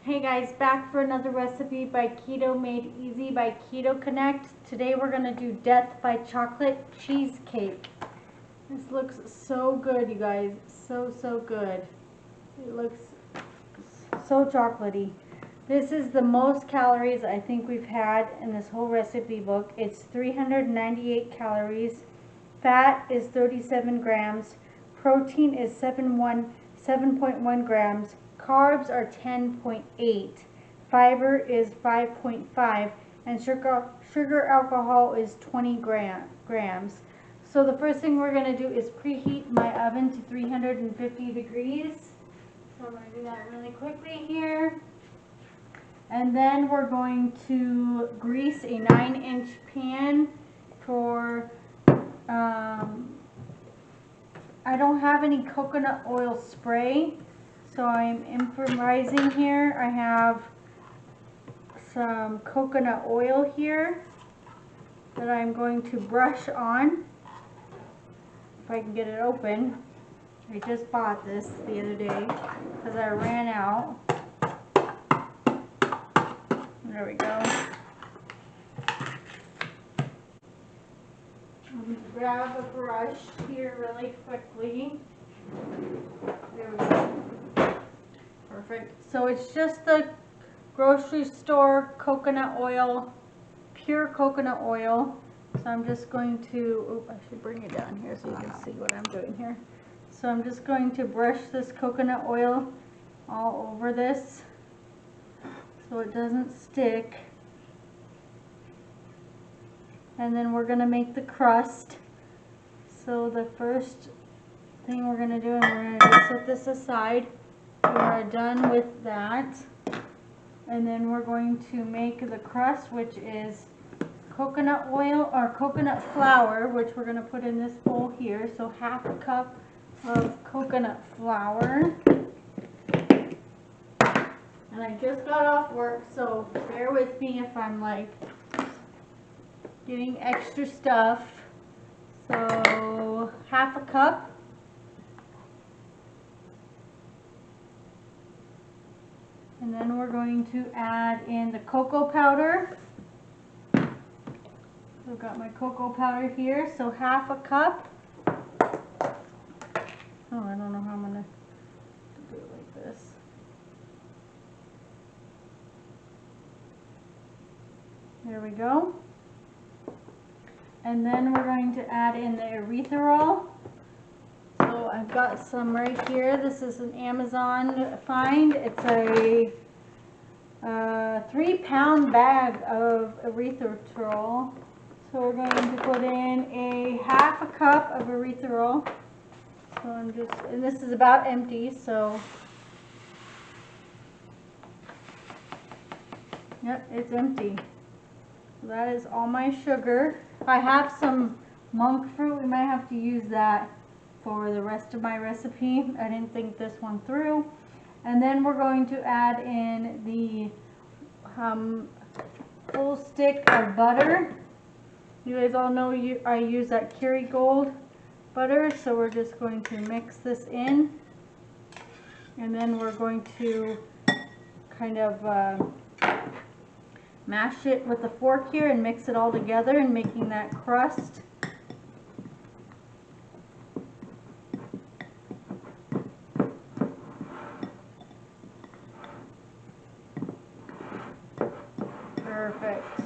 Hey guys, back for another recipe by Keto, made easy by Keto Connect. Today we're going to do Death by Chocolate Cheesecake. This looks so good, you guys. So good. It looks so chocolatey. This is the most calories I think we've had in this whole recipe book. It's 398 calories. Fat is 37 grams. Protein is 7.1 grams. Carbs are 10.8. Fiber is 5.5. And sugar alcohol is 20 grams. So the first thing we're going to do is preheat my oven to 350 degrees. So I'm going to do that really quickly here. And then we're going to grease a 9-inch pan for, I don't have any coconut oil spray, so I'm improvising here. I have some coconut oil here that I'm going to brush on, if I can get it open. I just bought this the other day because I ran out. There we go. I'm going to grab a brush here really quickly. There we go. Perfect. So it's just the grocery store coconut oil, pure coconut oil. So I'm just going to, I should bring it down here so you can see what I'm doing here. So I'm just going to brush this coconut oil all over this so it doesn't stick. And then we're going to make the crust. So the first thing we're going to do, and we're going to set this aside. We're done with that. And then we're going to make the crust, which is coconut oil or coconut flour, which we're going to put in this bowl here. So half a cup of coconut flour. And I just got off work, so bear with me if I'm like getting extra stuff. So half a cup. And then we're going to add in the cocoa powder. I've got my cocoa powder here, so half a cup. Oh, I don't know how I'm going to do it like this. There we go. And then we're going to add in the erythritol. So I've got some right here. This is an Amazon find. It's a 3-pound bag of erythritol. So we're going to put in a half a cup of erythritol. So I'm just, and this is about empty, so yep, it's empty. So that is all my sugar. I have some monk fruit. We might have to use that for the rest of my recipe. I didn't think this one through. And then we're going to add in the full stick of butter. You guys all know I use that Kerrygold butter, so we're just going to mix this in. And then we're going to kind of mash it with a fork here and mix it all together and making that crust. Perfect.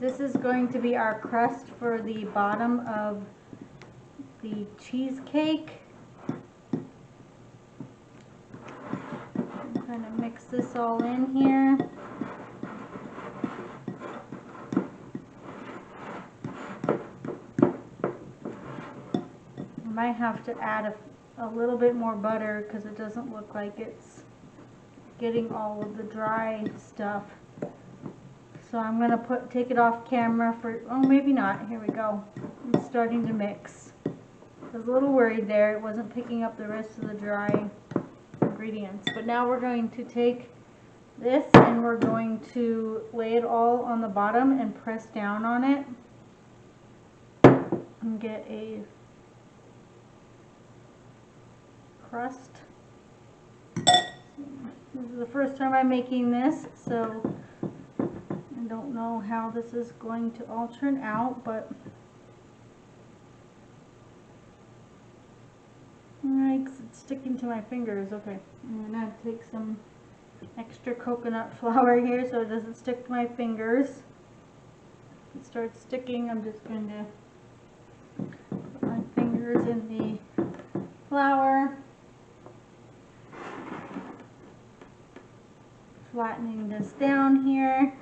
This is going to be our crust for the bottom of the cheesecake. I'm going to mix this all in here. I might have to add a little bit more butter because it doesn't look like it's getting all of the dry stuff. So I'm going to take it off camera for, oh maybe not, here we go. It's starting to mix. I was a little worried there, it wasn't picking up the rest of the dry ingredients. But now we're going to take this and we're going to lay it all on the bottom and press down on it. And get a Crust. This is the first time I'm making this, so I don't know how this is going to all turn out, but alright, it's sticking to my fingers. Okay, I'm gonna take some extra coconut flour here so it doesn't stick to my fingers. If it starts sticking, I'm just going to put my fingers in the flour, flattening this down here.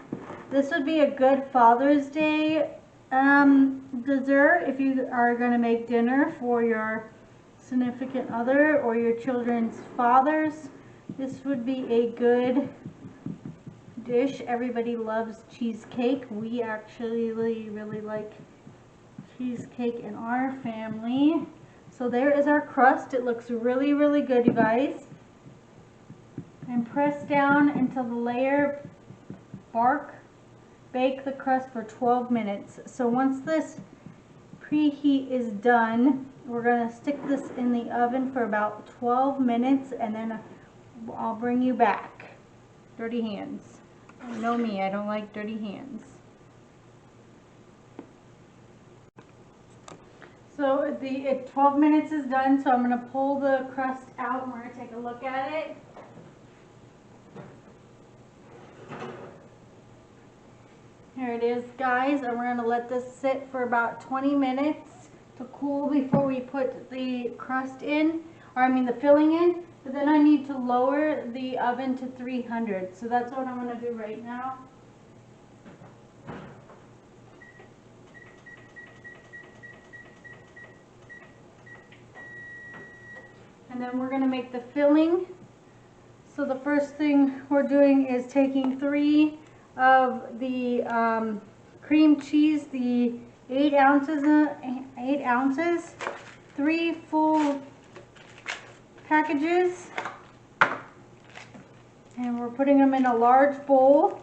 This would be a good Father's Day dessert if you are going to make dinner for your significant other or your children's fathers. This would be a good dish. Everybody loves cheesecake. We actually really like cheesecake in our family. So there is our crust. It looks really good, you guys. And press down until the layer bark. Bake the crust for 12 minutes. So once this preheat is done, we're going to stick this in the oven for about 12 minutes and then I'll bring you back. Dirty hands. You know me, I don't like dirty hands. So the 12 minutes is done, so I'm going to pull the crust out and we're going to take a look at it. Here it is, guys, and we're going to let this sit for about 20 minutes to cool before we put the crust in, or I mean the filling in. But then I need to lower the oven to 300, so that's what I'm going to do right now. And then we're going to make the filling. So the first thing we're doing is taking 3 of the cream cheese, the 8 ounces, 3 full packages, and we're putting them in a large bowl.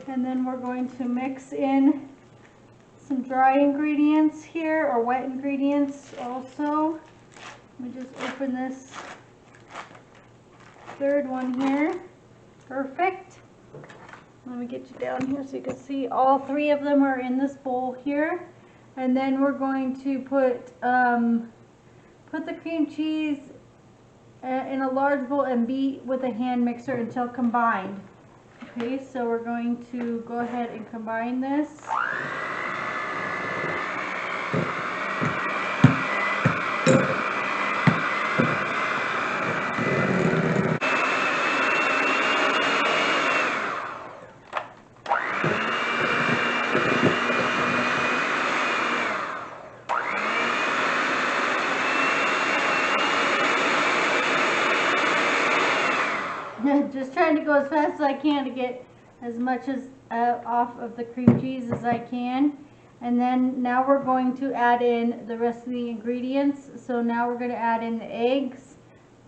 And then we're going to mix in some dry ingredients here, or wet ingredients also. Let me just open this third one here. Perfect. Let me get you down here so you can see all 3 of them are in this bowl here. And then we're going to put the cream cheese in a large bowl and beat with a hand mixer until combined. Okay, so we're going to go ahead and combine this. Just trying to go as fast as I can to get as much as off of the cream cheese as I can. And then now we're going to add in the rest of the ingredients. So now we're going to add in the eggs.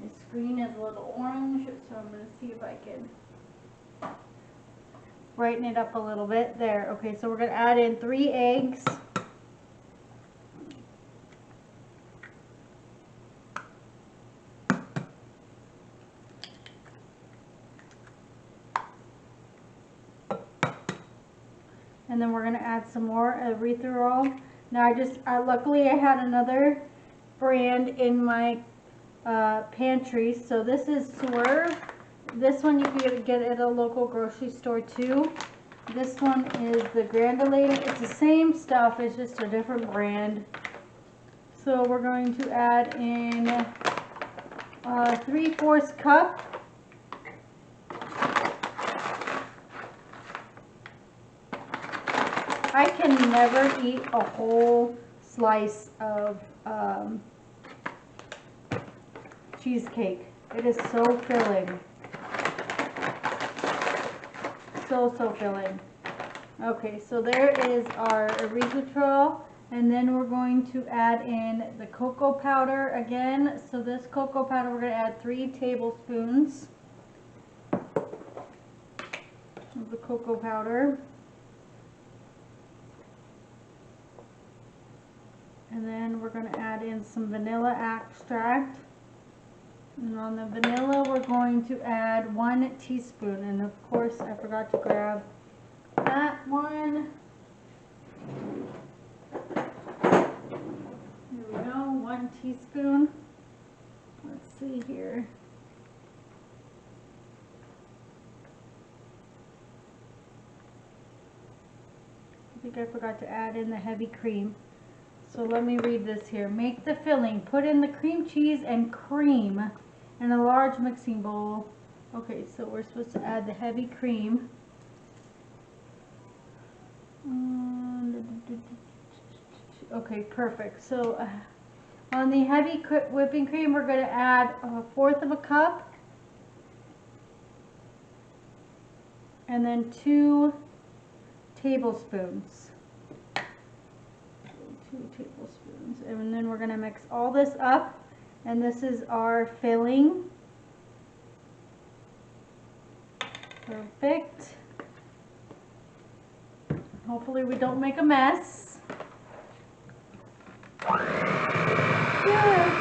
The screen is a little orange, so I'm going to see if I can brighten it up a little bit. There. Okay, so we're going to add in 3 eggs. And then we're going to add some more erythritol. Now luckily I had another brand in my pantry. So this is Swerve. This one you can get at a local grocery store too. This one is the granulated. It's the same stuff, it's just a different brand. So we're going to add in 3/4 cup. I can never eat a whole slice of cheesecake. It is so filling. So filling. Okay, so there is our erythritol, and then we're going to add in the cocoa powder again. So this cocoa powder, we're going to add 3 tablespoons of the cocoa powder. And then we're going to add in some vanilla extract. And on the vanilla, we're going to add 1 teaspoon. And of course, I forgot to grab that one. Here we go, 1 teaspoon. Let's see here. I think I forgot to add in the heavy cream. So let me read this here. Make the filling. Put in the cream cheese and cream in a large mixing bowl. Okay, so we're supposed to add the heavy cream. Okay, perfect. So on the heavy whipping cream, we're going to add 1/4 of a cup. And then 2 tablespoons. 2 tablespoons. And then we're going to mix all this up. And this is our filling. Perfect. Hopefully we don't make a mess. Good.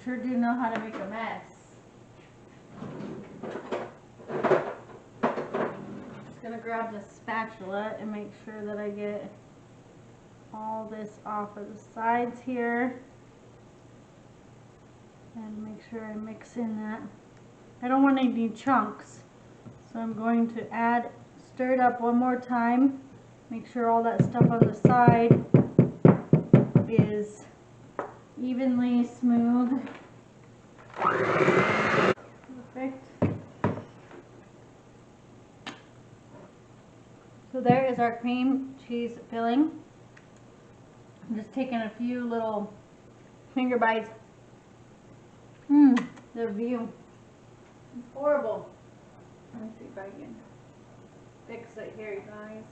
Sure do know how to make a mess. Just gonna grab the spatula and make sure that I get all this off of the sides here. And make sure I mix in that. I don't want any chunks. So I'm going to stir it up one more time. Make sure all that stuff on the side is evenly smooth. Perfect. So there is our cream cheese filling. I'm just taking a few little finger bites. The view. It's horrible. Let me see if I can fix it here, you guys.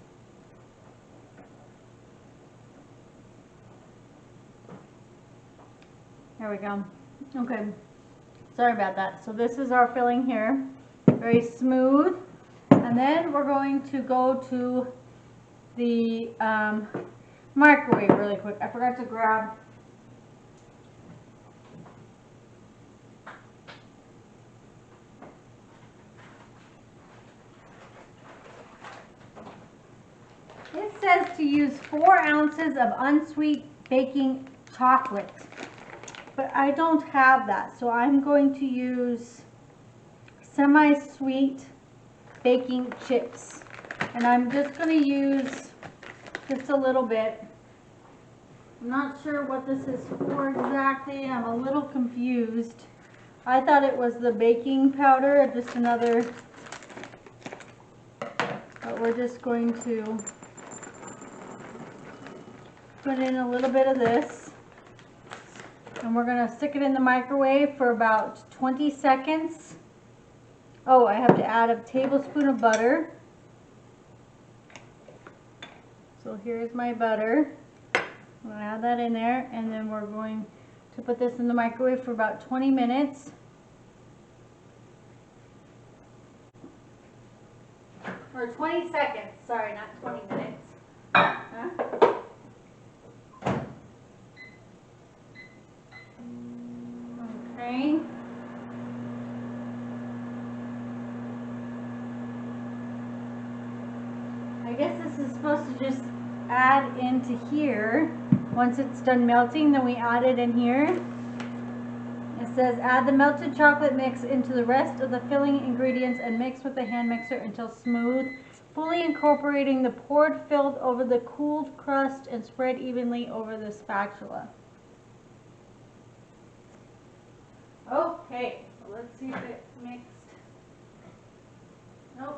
There we go. Okay. Sorry about that. So this is our filling here. Very smooth. And then we're going to go to the microwave really quick. I forgot to grab it says to use 4 ounces of unsweet baking chocolate. But I don't have that, so I'm going to use semi-sweet baking chips. And I'm just going to use just a little bit. I'm not sure what this is for exactly. I'm a little confused. I thought it was the baking powder, just another, but we're just going to put in a little bit of this. And we're going to stick it in the microwave for about 20 seconds. Oh, I have to add a tablespoon of butter. So here's my butter. I'm going to add that in there. And then we're going to put this in the microwave for about 20 minutes. Or 20 seconds. Sorry, not 20 minutes. Huh? Okay. I guess this is supposed to just add into here. Once it's done melting, then we add it in here. It says add the melted chocolate mix into the rest of the filling ingredients and mix with the hand mixer until smooth fully incorporating the poured filled over the cooled crust and spread evenly over the spatula. Okay, so let's see if it mixed.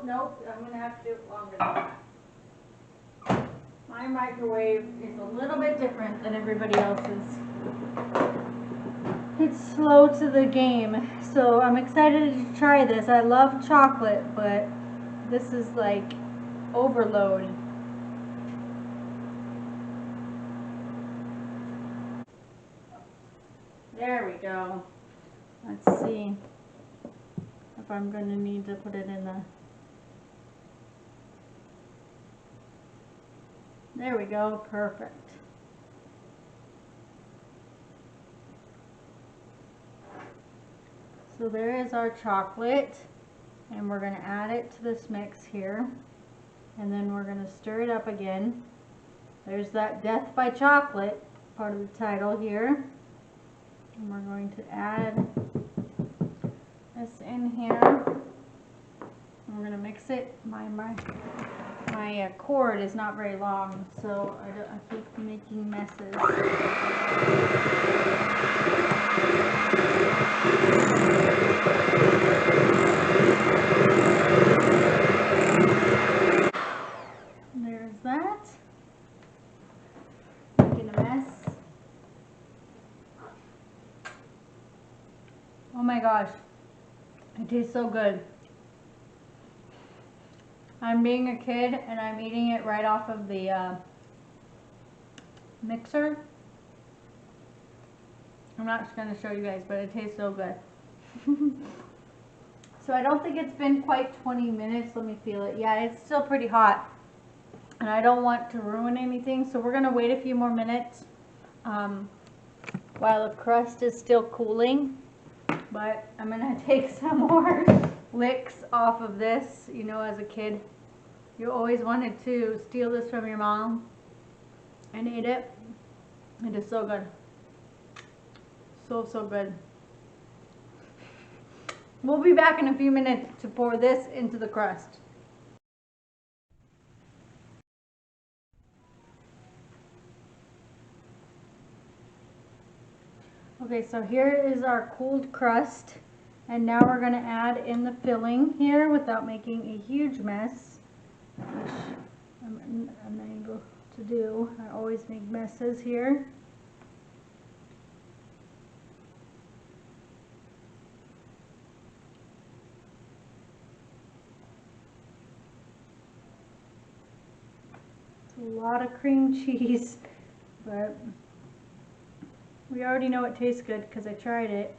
Nope, I'm gonna have to do it longer than that. My microwave is a little bit different than everybody else's. It's slow to the game, so I'm excited to try this. I love chocolate, but this is like overload. There we go. Let's see if I'm going to need to put it in the... There we go, perfect. So there is our chocolate, and we're going to add it to this mix here, and then we're going to stir it up again. There's that death by chocolate part of the title here, and we're going to add this in here. We're going to mix it. My cord is not very long, so I keep making messes. There's that. Making a mess. Oh my gosh, it tastes so good. I'm being a kid and I'm eating it right off of the mixer. I'm not just going to show you guys, but it tastes so good. So I don't think it's been quite 20 minutes. Let me feel it. Yeah, it's still pretty hot. And I don't want to ruin anything, so we're going to wait a few more minutes while the crust is still cooling. But I'm going to take some more licks off of this. You know, as a kid, you always wanted to steal this from your mom and eat it. It is so good. So good. We'll be back in a few minutes to pour this into the crust. Okay, so here is our cooled crust, and now we're going to add in the filling here without making a huge mess, which I'm unable to do. I always make messes here. It's a lot of cream cheese, but we already know it tastes good because I tried it.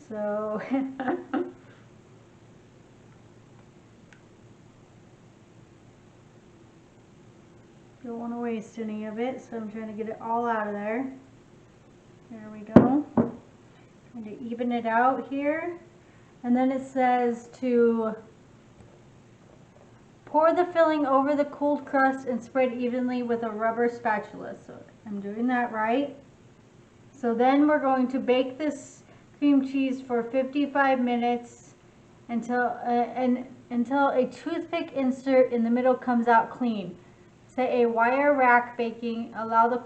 So don't want to waste any of it, so I'm trying to get it all out of there. There we go. Trying to even it out here. And then it says to pour the filling over the cooled crust and spread evenly with a rubber spatula. So I'm doing that right. So then we're going to bake this cream cheese for 55 minutes until a toothpick insert in the middle comes out clean. Set a wire rack baking, allow the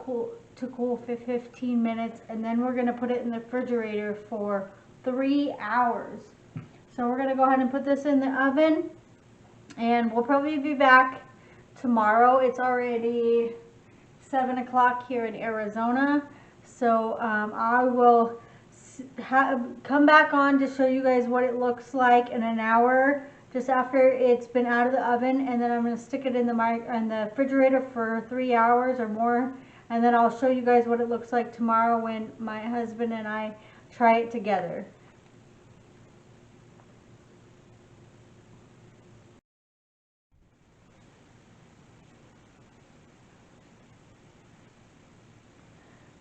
to cool for 15 minutes, and then we're going to put it in the refrigerator for 3 hours. So we're going to go ahead and put this in the oven, and we'll probably be back tomorrow. It's already 7 o'clock here in Arizona. So I will come back on to show you guys what it looks like in an hour, just after it's been out of the oven, and then I'm going to stick it in the refrigerator for 3 hours or more, and then I'll show you guys what it looks like tomorrow when my husband and I try it together.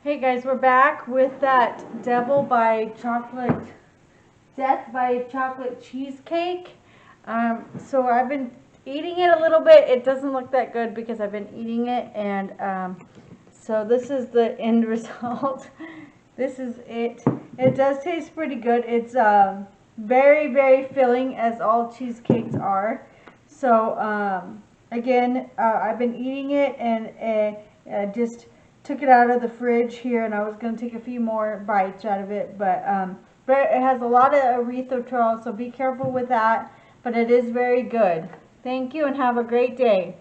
Hey guys, we're back with that Death by Chocolate cheesecake. So I've been eating it a little bit. It doesn't look that good because I've been eating it, and so this is the end result. This is it. It does taste pretty good. It's very, very filling, as all cheesecakes are. So Again, I've been eating it, and just took it out of the fridge here, and I was going to take a few more bites out of it, but it has a lot of erythritol, so be careful with that, but it is very good. Thank you, and have a great day.